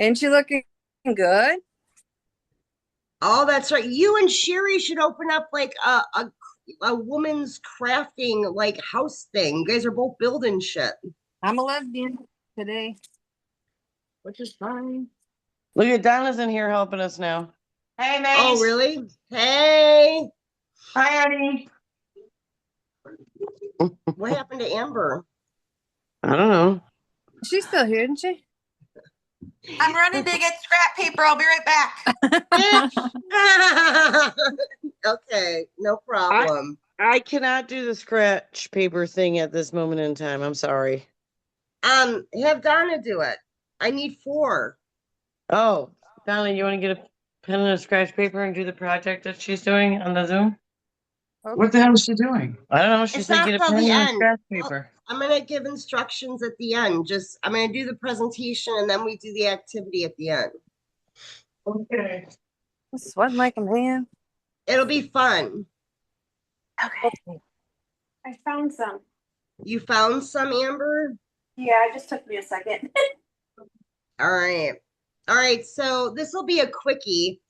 Ain't you looking good? Oh, that's right. You and Sherry should open up like a woman's crafting like house thing. You guys are both building shit. I'm a lesbian today, which is fine. Look at Donna's in here helping us now. Hey, Oh, mate. really? Hey, Hi, honey. what happened to Amber? I don't know. She's still here, isn't she? I'm running to get scrap paper. I'll be right back. Bitch. Okay, no I problem. I cannot do the scratch paper thing at this moment in time. I'm sorry. Have Donna do it. I need four. Oh, Donna, you want to get a pen and a scratch paper and do the project that she's doing on the Zoom? Okay. What the hell is she doing? I don't know. She It's said not get a till pen the and a end. scratch Well, paper. I'm gonna give instructions at the end. Just I'm gonna do the presentation and then we do the activity at the end. Okay. I'm sweating like a man. It'll be fun. Okay. I found some. You found some, Amber? Yeah, it just took me a second. All right. All right. So this will be a quickie.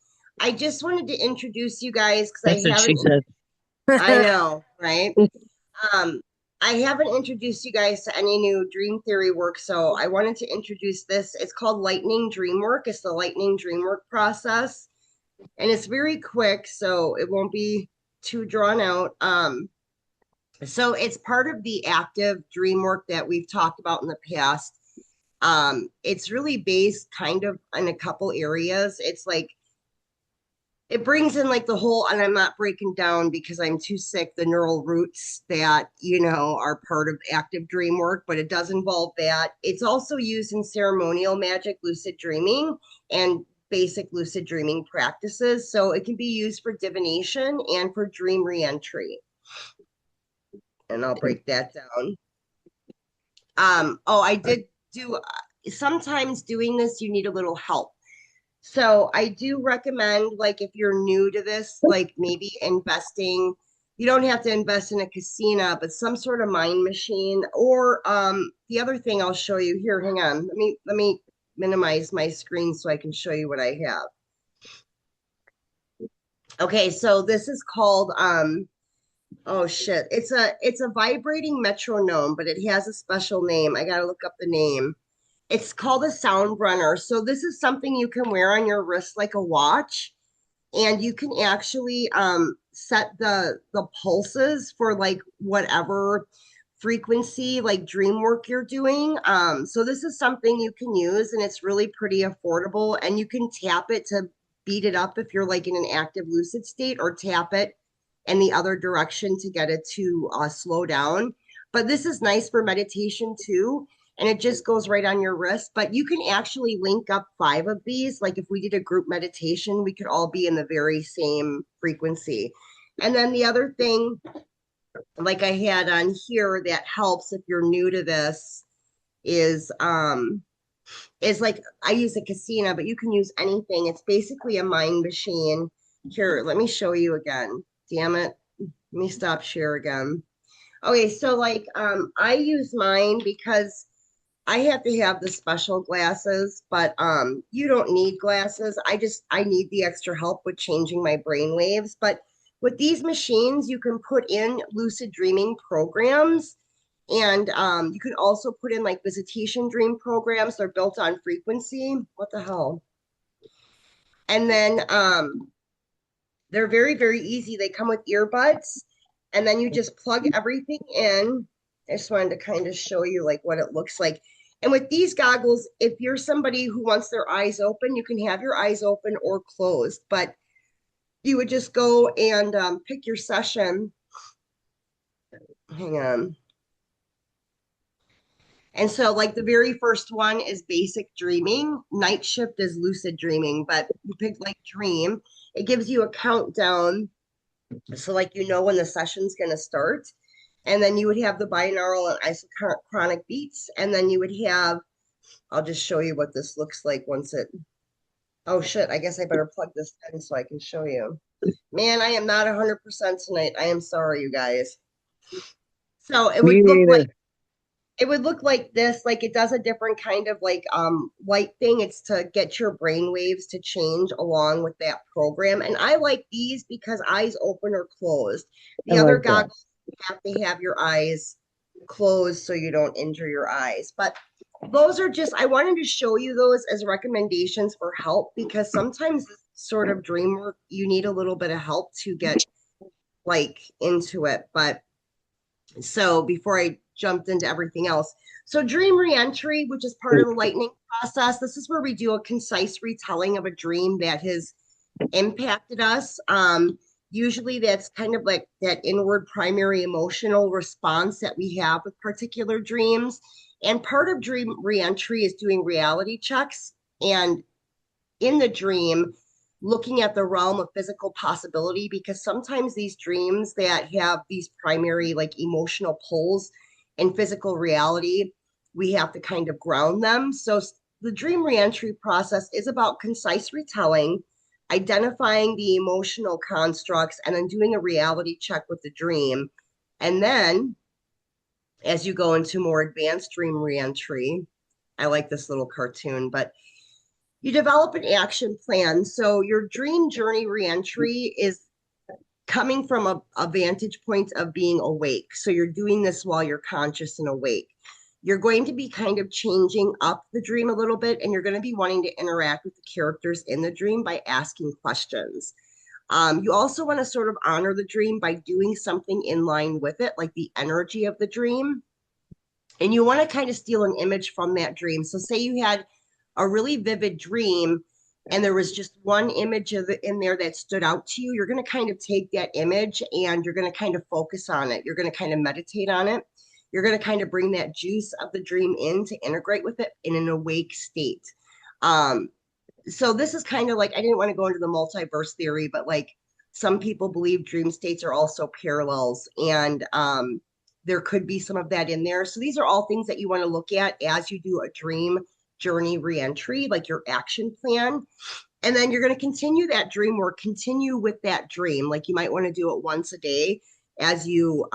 I just wanted to introduce you guys because That's I what she haven't, said. I know, right? Um, I haven't introduced you guys to any new dream theory work, so I wanted to introduce this. It's called Lightning Dream Work. It's the Lightning Dream Work process, and it's very quick, so it won't be too drawn out. So it's part of the active dream work that we've talked about in the past. It's really based kind of in a couple areas. It's like it brings in like the whole, and I'm not breaking down because I'm too sick, the neural roots that, are part of active dream work, but it does involve that. It's also used in ceremonial magic, lucid dreaming, and basic lucid dreaming practices. So it can be used for divination and for dream reentry. And I'll break that down. I did do sometimes doing this, you need a little help. So I do recommend, like, if you're new to this, like maybe investing, you don't have to invest in a casino, but some sort of mind machine. Or the other thing I'll show you here, hang on, let me minimize my screen so I can show you what I have. Okay, so this is called oh shit. It's a vibrating metronome, but it has a special name. I gotta look up the name. It's called a sound runner. So this is something you can wear on your wrist like a watch, and you can actually set the pulses for like whatever frequency like dream work you're doing. So this is something you can use, and it's really pretty affordable, and you can tap it to beat it up if you're like in an active lucid state, or tap it in the other direction to get it to slow down. But this is nice for meditation too. And it just goes right on your wrist. But you can actually link up five of these. Like if we did a group meditation, we could all be in the very same frequency. And then the other thing, like I had on here, that helps if you're new to this is like I use a casino, but you can use anything. It's basically a mind machine. Here, let me show you again. Damn it. Let me stop share again. Okay, so like I use mine because I have to have the special glasses, but you don't need glasses. I need the extra help with changing my brain waves. But with these machines, you can put in lucid dreaming programs, and you can also put in like visitation dream programs. They're built on frequency. What the hell? And then they're very, very easy. They come with earbuds, and then you just plug everything in. I just wanted to kind of show you like what it looks like. And with these goggles, if you're somebody who wants their eyes open, you can have your eyes open or closed, but you would just go and pick your session. Hang on. And so, like, the very first one is basic dreaming. Night shift is lucid dreaming, but you pick like dream. It gives you a countdown. So, like, when the session's going to start. And then you would have the binaural and isochronic beats. And then you would have, I'll just show you what this looks like once it, oh shit, I guess I better plug this in so I can show you. Man, I am not 100% tonight. I am sorry, you guys. So it Me would look like, neither. It would look like this, like it does a different kind of like light thing. It's to get your brain waves to change along with that program. And I like these because eyes open or closed. I The other like that. goggles you have to have your eyes closed so you don't injure your eyes. But those are just, I wanted to show you those as recommendations for help because sometimes this sort of dream work, you need a little bit of help to get like into it. But so before I jumped into everything else, so dream reentry, which is part of the lightning process, this is where we do a concise retelling of a dream that has impacted us. Usually that's kind of like that inward primary emotional response that we have with particular dreams. And part of dream reentry is doing reality checks. And in the dream, looking at the realm of physical possibility, because sometimes these dreams that have these primary like emotional pulls in physical reality, we have to kind of ground them. So the dream reentry process is about concise retelling, identifying the emotional constructs, and then doing a reality check with the dream. And then as you go into more advanced dream reentry, I like this little cartoon, but you develop an action plan. So your dream journey reentry is coming from a vantage point of being awake. So you're doing this while you're conscious and awake. You're going to be kind of changing up the dream a little bit, and you're going to be wanting to interact with the characters in the dream by asking questions. You also want to sort of honor the dream by doing something in line with it, like the energy of the dream. And you want to kind of steal an image from that dream. So, say you had a really vivid dream and there was just one image of it in there that stood out to you, you're going to kind of take that image and you're going to kind of focus on it. You're going to kind of meditate on it. You're going to kind of bring that juice of the dream in to integrate with it in an awake state. So this is kind of like, I didn't want to go into the multiverse theory, but like some people believe dream states are also parallels, and there could be some of that in there. So these are all things that you want to look at as you do a dream journey reentry, like your action plan. And then you're going to continue that dream work, continue with that dream. Like you might want to do it once a day as you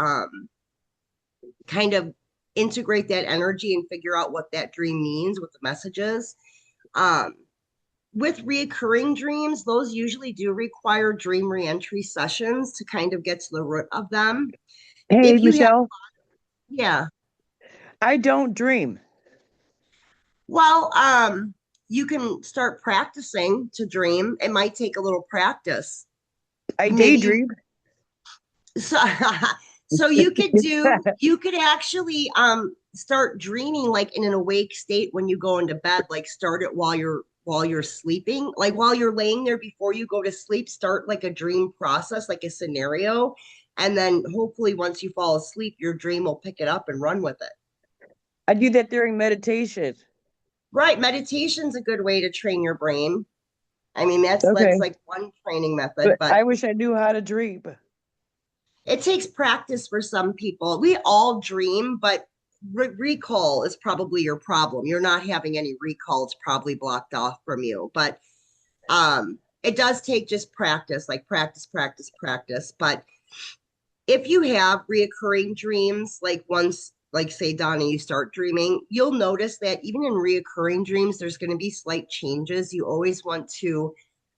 kind of integrate that energy and figure out what that dream means, what the message is. With reoccurring dreams, those usually do require dream reentry sessions to kind of get to the root of them. Hey, If you have, Michelle, yeah, I don't dream. well, you can start practicing to dream. It might take a little practice. I Maybe you, daydream. so, so you could actually start dreaming like in an awake state when you go into bed, like start it while you're sleeping, like while you're laying there before you go to sleep, start like a dream process, like a scenario, and then hopefully once you fall asleep your dream will pick it up and run with it. I do that during meditation. Right, meditation's a good way to train your brain. I mean, that's Okay. like one training method, But but I wish I knew how to dream. it takes practice for some people. We all dream, but recall is probably your problem. You're not having any recall. It's probably blocked off from you. But it does take just practice, like practice, practice, practice. But if you have reoccurring dreams, like once, like say, Donna, you start dreaming, you'll notice that even in reoccurring dreams, there's going to be slight changes. You always want to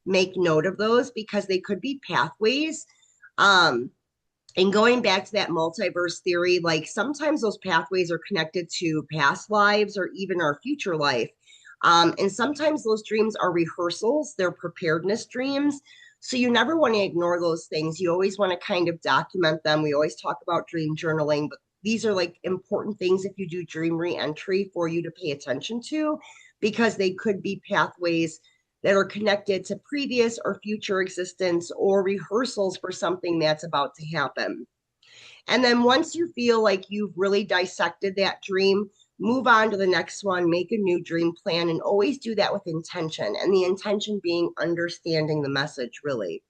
make note of those because they could be pathways. Um, and going back to that multiverse theory, like sometimes those pathways are connected to past lives or even our future life. And sometimes those dreams are rehearsals, they're preparedness dreams. So you never want to ignore those things. You always want to kind of document them. We always talk about dream journaling, but these are like important things if you do dream reentry for you to pay attention to, because they could be pathways that are connected to previous or future existence or rehearsals for something that's about to happen. And then once you feel like you've really dissected that dream, move on to the next one, make a new dream plan, and always do that with intention. And the intention being understanding the message, really.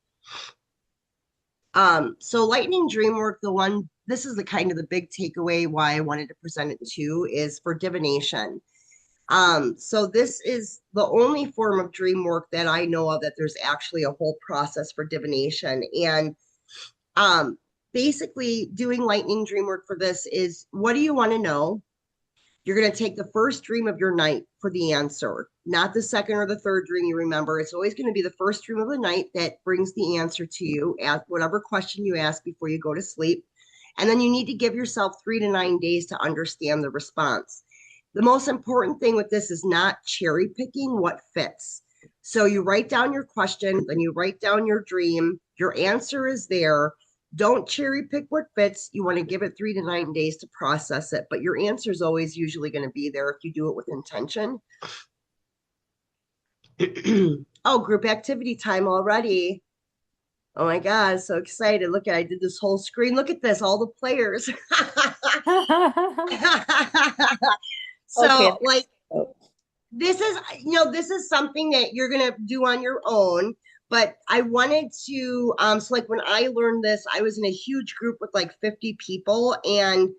So lightning dream work, the one, this is the kind of the big takeaway why I wanted to present it too, is for divination. So this is the only form of dream work that I know of that there's actually a whole process for divination. And basically doing lightning dream work for this is, what do you want to know? You're going to take the first dream of your night for the answer, not the second or the third dream you remember. It's always going to be the first dream of the night that brings the answer to you at whatever question you ask before you go to sleep. And then you need to give yourself 3 to 9 days to understand the response. The most important thing with this is not cherry picking what fits. So you write down your question, then you write down your dream. Your answer is there. Don't cherry pick what fits. You want to give it 3 to 9 days to process it, but your answer is always usually going to be there if you do it with intention. Oh, group activity time already. Oh my God, so excited. Look, I did this whole screen. Look at this, all the players. So, Okay. like, this is, this is something that you're going to do on your own. But I wanted to, so like when I learned this, I was in a huge group with like 50 people. And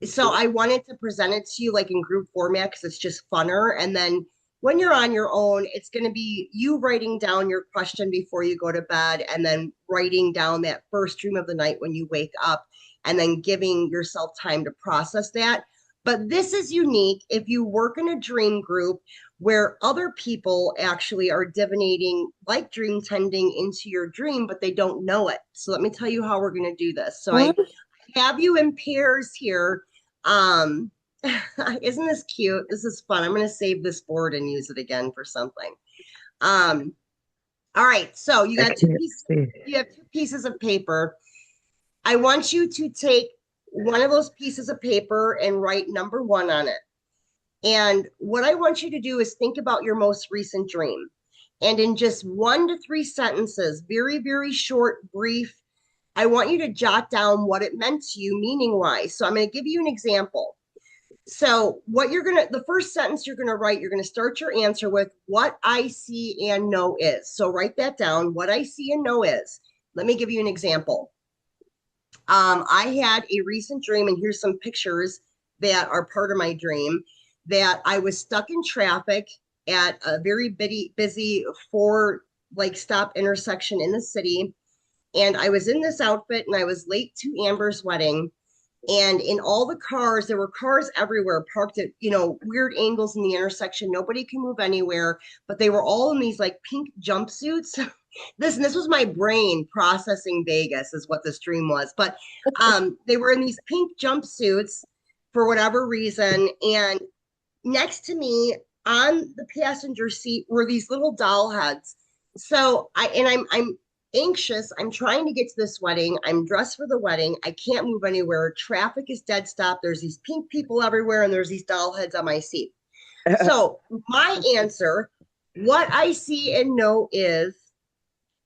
so I wanted to present it to you like in group format because it's just funner. And then when you're on your own, it's going to be you writing down your question before you go to bed and then writing down that first dream of the night when you wake up and then giving yourself time to process that. But this is unique if you work in a dream group where other people actually are divinating like dream tending into your dream, but they don't know it. So let me tell you how we're going to do this. So I have you in pairs here. Um, isn't this cute? This is fun. I'm going to save this board and use it again for something. All right. So you got you have 2 pieces of paper. I want you to take one of those pieces of paper and write number 1 on it. And what I want you to do is think about your most recent dream. And in just 1 to 3 sentences, very, very short, brief, I want you to jot down what it meant to you, meaning wise. So I'm going to give you an example. So the first sentence you're going to write, you're going to start your answer with what I see and know is. So write that down. What I see and know is. Let me give you an example. I had a recent dream, and here's some pictures that are part of my dream, that I was stuck in traffic at a very busy 4 stop intersection in the city. And I was in this outfit and I was late to Amber's wedding. And in all the cars, there were cars everywhere parked at, weird angles in the intersection. Nobody can move anywhere, but they were all in these like pink jumpsuits. This was my brain processing Vegas is what this dream was. But they were in these pink jumpsuits for whatever reason. And next to me on the passenger seat were these little doll heads. So I'm anxious. I'm trying to get to this wedding. I'm dressed for the wedding. I can't move anywhere. Traffic is dead stop. There's these pink people everywhere, and there's these doll heads on my seat. So my answer, what I see and know is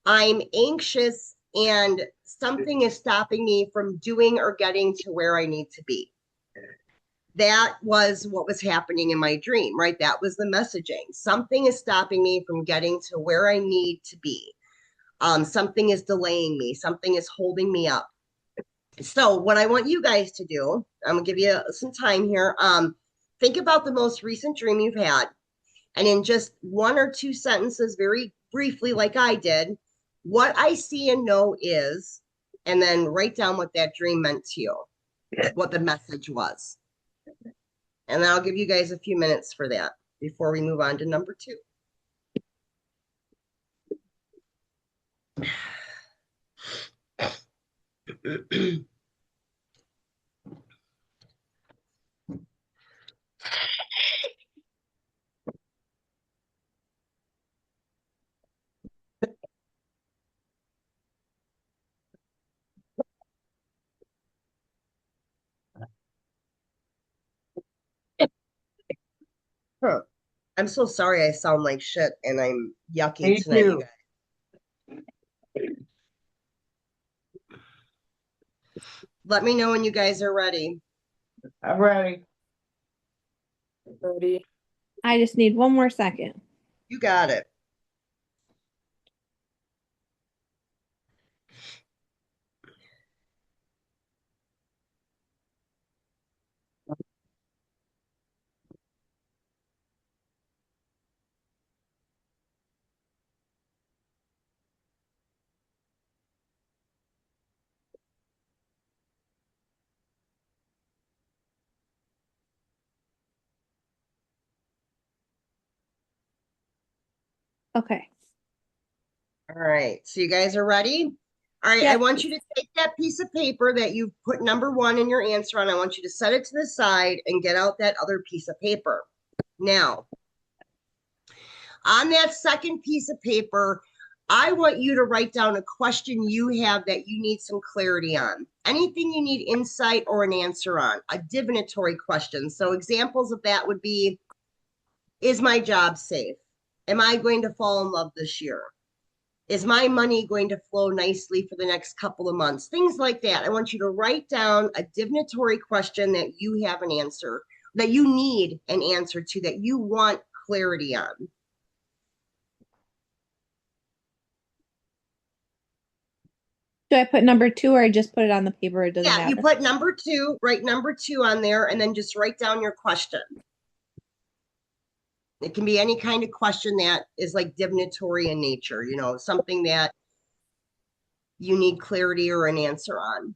I'm anxious and something is stopping me from doing or getting to where I need to be. That was what was happening in my dream, right? That was the messaging. Something is stopping me from getting to where I need to be. Something is delaying me. Something is holding me up. So what I want you guys to do, I'm gonna give you some time here. Think about the most recent dream you've had. And in just 1 or 2 sentences, very briefly, like I did, what I see and know is, and then write down what that dream meant to you, what the message was. And then I'll give you guys a few minutes for that before we move on to number 2. Huh. I'm so sorry I sound like shit and I'm yucky Me tonight, you too. guys. Let me know when you guys are ready. I'm ready. Ready. I just need one more second. You got it. Okay. All right, so you guys are ready? All right, I Yep. want you to take that piece of paper that you've put number one in your answer on. I want you to set it to the side and get out that other piece of paper. Now, on that second piece of paper, I want you to write down a question you have that you need some clarity on. Anything you need insight or an answer on, a divinatory question. So examples of that would be, is my job safe? Am I going to fall in love this year? Is my money going to flow nicely for the next couple of months? Things like that. I want you to write down a divinatory question that you have an answer, that you need an answer to, that you want clarity on. Do I put number 2 or I just put it on the paper? It doesn't Yeah, you matter. put number two, write number two on there, and then just write down your question. It can be any kind of question that is like divinatory in nature, you know, something that you need clarity or an answer on.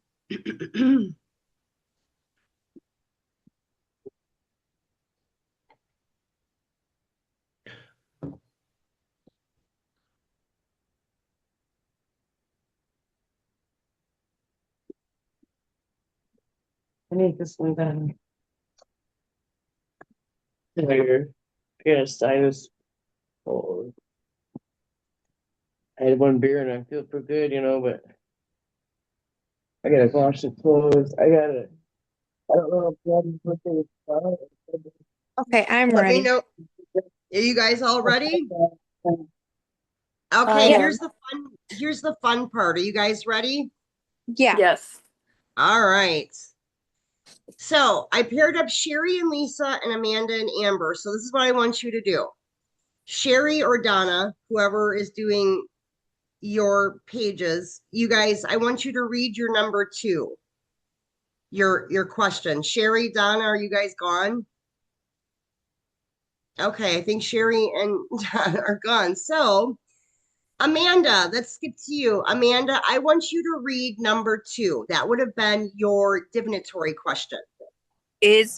I need to slow down. Tired. Yes, I was. Oh, I had one beer and I feel pretty good, you know, but I gotta wash the clothes. I don't know if I'm what they Okay, I'm Let me ready. know. Are you guys all ready? start. Okay, Yeah. here's the fun part. Are you guys ready? Yeah. Yes. All right. So I paired up Sherry and Lisa and Amanda and Amber. So this is what I want you to do. Sherry or Donna, whoever is doing your pages, you guys, I want you to read your number two, your question. Sherry, Donna, are you guys gone? Okay, I think Sherry and Donna are gone. So Amanda, let's skip to you. Amanda, I want you to read number two. That would have been your divinatory question. Is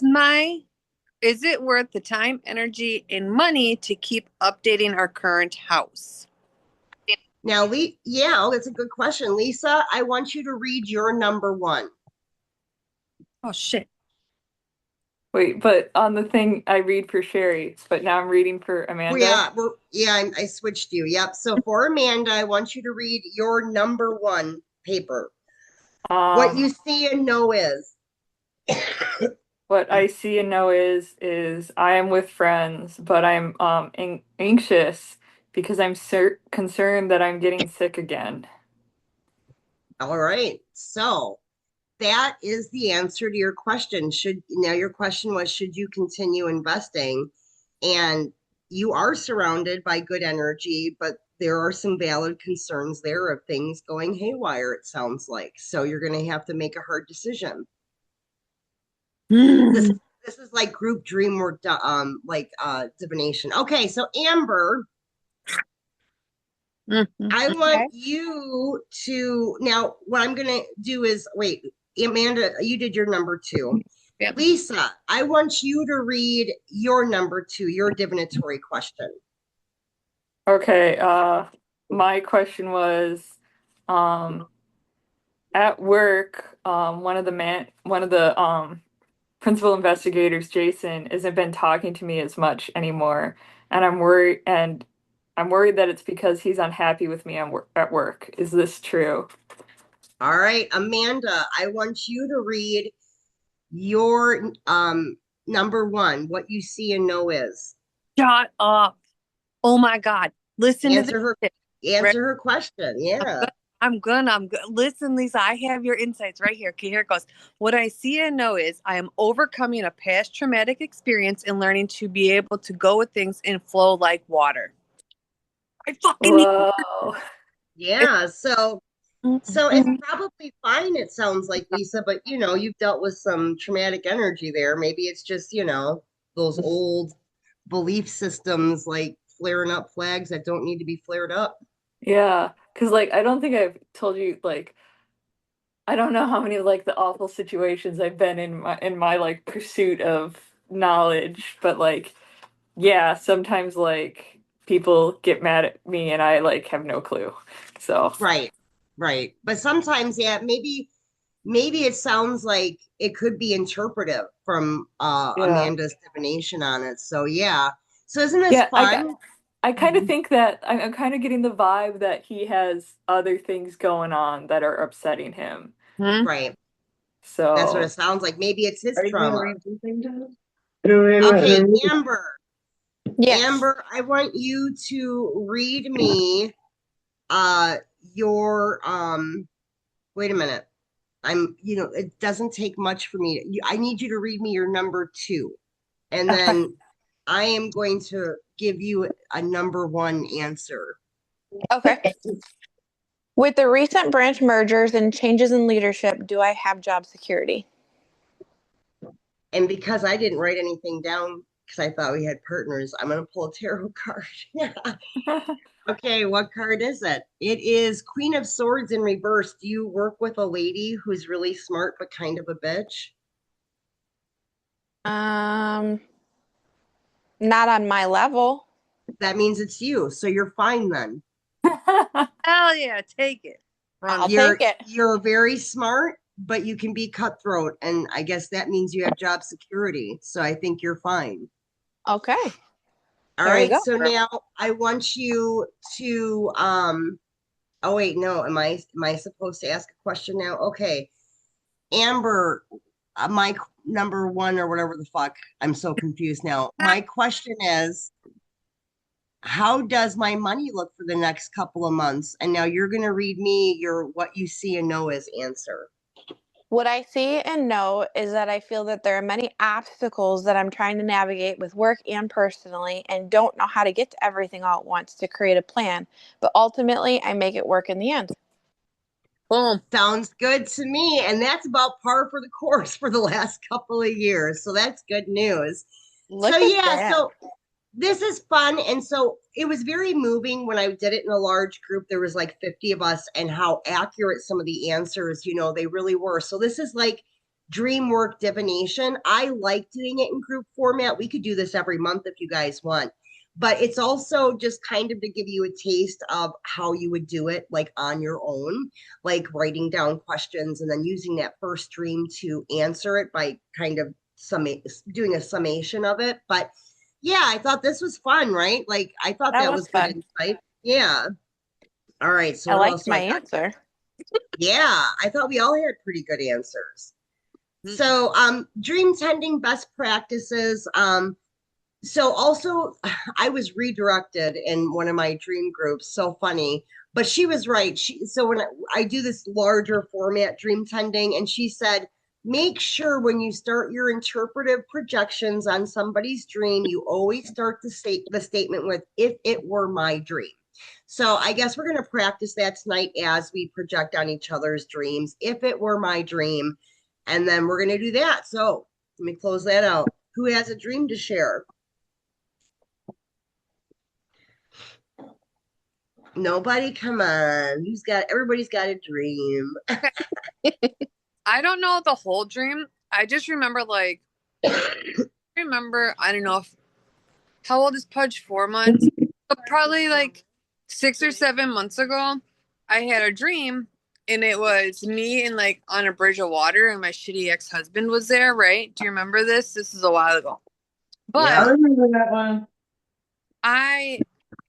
it worth the time, energy, and money to keep updating our current house? Now, yeah, that's a good question. Lisa, I want you to read your number one. Oh shit. Wait, but on the thing I read for Sherry, but now I'm reading for Amanda. I switched you. Yep. So for Amanda, I want you to read your number one paper. What you see and know is. What I see and know is I am with friends, but I'm anxious because I'm concerned that I'm getting sick again. All right. So that is the answer to your question. Your question was, should you continue investing? And you are surrounded by good energy, but there are some valid concerns there of things going haywire, it sounds like. So you're going to have to make a hard decision. This is like group dream work, divination. Okay, so Amber, I want you to now. What I'm gonna do is wait, Amanda, you did your number two. Yep. Lisa, I want you to read your number two, your divinatory question. Okay, my question was, at work, one of the principal investigators, Jason, isn't been talking to me as much anymore, and I'm worried that it's because he's unhappy with me at work. Is this true? All right, Amanda, I want you to read your number one, what you see and know is. Shut up. Oh my God. Listen to Answer her question. Yeah. I'm good. Listen, Lisa, I have your insights right here. Okay, here it goes. What I see and know is I am overcoming a past traumatic experience and learning to be able to go with things and flow like water. I fucking need Whoa. Yeah. So it's probably fine, it sounds like, Lisa, but you've dealt with some traumatic energy there. Maybe it's just, those old belief systems like flaring up flags that don't need to be flared up. Yeah, because like I don't think I've told you like I don't know how many like the awful situations I've been in my like pursuit of knowledge, but like yeah, sometimes like people get mad at me and I like have no clue. So Right, right. But sometimes, yeah, maybe it sounds like it could be interpretive from yeah. Amanda's divination on it. So yeah. So isn't this Yeah, fun? I kind of Mhm. think that I'm kind of getting the vibe that he has other things going on that are upsetting him. Hmm? Right. That's what it So sounds like. Maybe it's his Are you gonna trauma. read something to us? No, wait, Okay, wait, wait. Amber. Yes. Amber, I want you to read me uh your wait a minute. It doesn't take much for me. I need you to read me your number two. And then I am going to give you a number one answer. Okay. With the recent branch mergers and changes in leadership, do I have job security? And because I didn't write anything down because I thought we had partners, I'm going to pull a tarot card. Okay, what card is it? It is Queen of Swords in reverse. Do you work with a lady who's really smart but kind of a bitch? Um, Not on my level. That means it's you. So you're fine then. Hell yeah, take it. Run I'll it. take You're it. you're very smart, but you can be cutthroat, and I guess that means you have job security. So I think you're fine. Okay. All There we right, go. so now I want you to oh wait, no, am I supposed to ask a question now? Okay. Amber, my number one or whatever the fuck. I'm so confused now. My question is, how does my money look for the next couple of months? And now you're going to read me your what you see and know as answer. What I see and know is that I feel that there are many obstacles that I'm trying to navigate with work and personally, and don't know how to get to everything all at once to create a plan. But ultimately, I make it work in the end. Boom. Sounds good to me. And that's about par for the course for the last couple of years. So that's good news. So, Look at yeah, that. so this is fun. And so it was very moving when I did it in a large group. There was like 50 of us, and how accurate some of the answers, they really were. So this is like dream work divination. I like doing it in group format. We could do this every month if you guys want. But it's also just kind of to give you a taste of how you would do it, like on your own, like writing down questions and then using that first dream to answer it by kind of doing a summation of it. But yeah, I thought this was fun, right? Like I thought That that was was good fun. insight. Yeah. All right. So I what else liked do my I got? answer. Yeah, I thought we all had pretty good answers. Mm. So dream tending best practices. So also I was redirected in one of my dream groups. So funny. But she was right. So when I do this larger format dream tending, and she said, make sure when you start your interpretive projections on somebody's dream, you always start the statement with if it were my dream. So I guess we're going to practice that tonight as we project on each other's dreams. If it were my dream, and then we're going to do that. So let me close that out. Who has a dream to share? Nobody, come on. Everybody's got a dream. I don't know the whole dream. I just remember I don't know if how old is Pudge? 4 months? But probably like 6 or 7 months ago, I had a dream and it was me and like on a bridge of water and my shitty ex-husband was there, right? Do you remember this? This is a while ago. I But Yeah. remember that one. I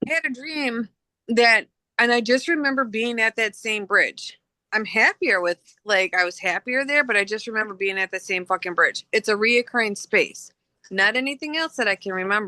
had a dream that, and I just remember being at that same bridge. I'm happier with, like, I was happier there, but I just remember being at the same fucking bridge. It's a reoccurring space, not anything else that I can remember.